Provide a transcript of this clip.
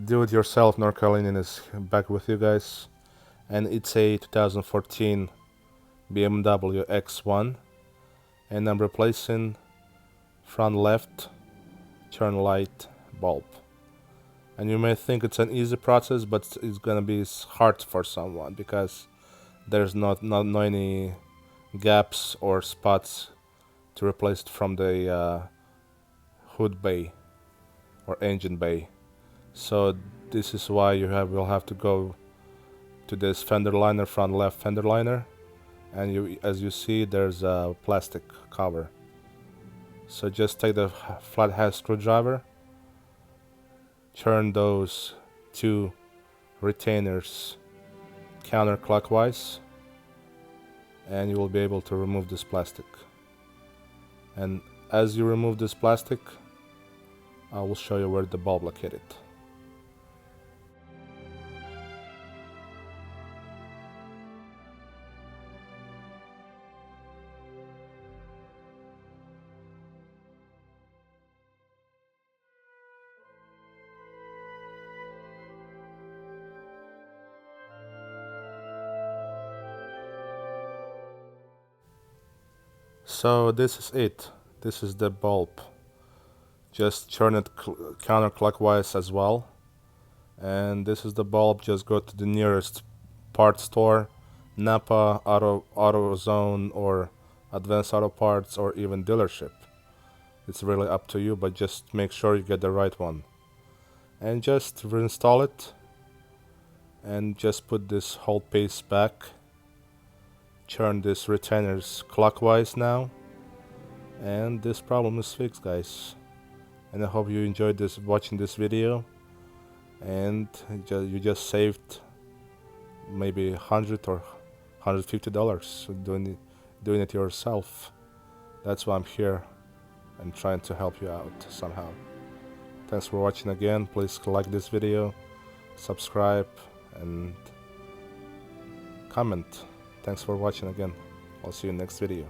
do-it-yourself Norcalinian is back with you guys, and it's a 2014 BMW X1, and I'm replacing front left turn light bulb. And you may think it's an easy process, but it's gonna be hard for someone because there's not any gaps or spots to replace it from the hood bay or engine bay. So this is why will have to go to this fender liner, front left fender liner, and as you see, there's a plastic cover. So just take the flathead screwdriver, turn those two retainers counterclockwise, and you will be able to remove this plastic. And as you remove this plastic, I will show you where the bulb located. So this is it. This is the bulb. Just turn it counterclockwise as well. And this is the bulb. Just go to the nearest part store, Napa, AutoZone, or Advanced Auto Parts, or even dealership. It's really up to you, but just make sure you get the right one. And just reinstall it. And just put this whole piece back. Turn this retainers clockwise now, and this problem is fixed, guys. And I hope you enjoyed watching this video, and you just saved maybe $100 or $150 doing it yourself. That's why I'm here and trying to help you out somehow. Thanks for watching again. Please like this video, subscribe, and comment. Thanks for watching again. I'll see you in the next video.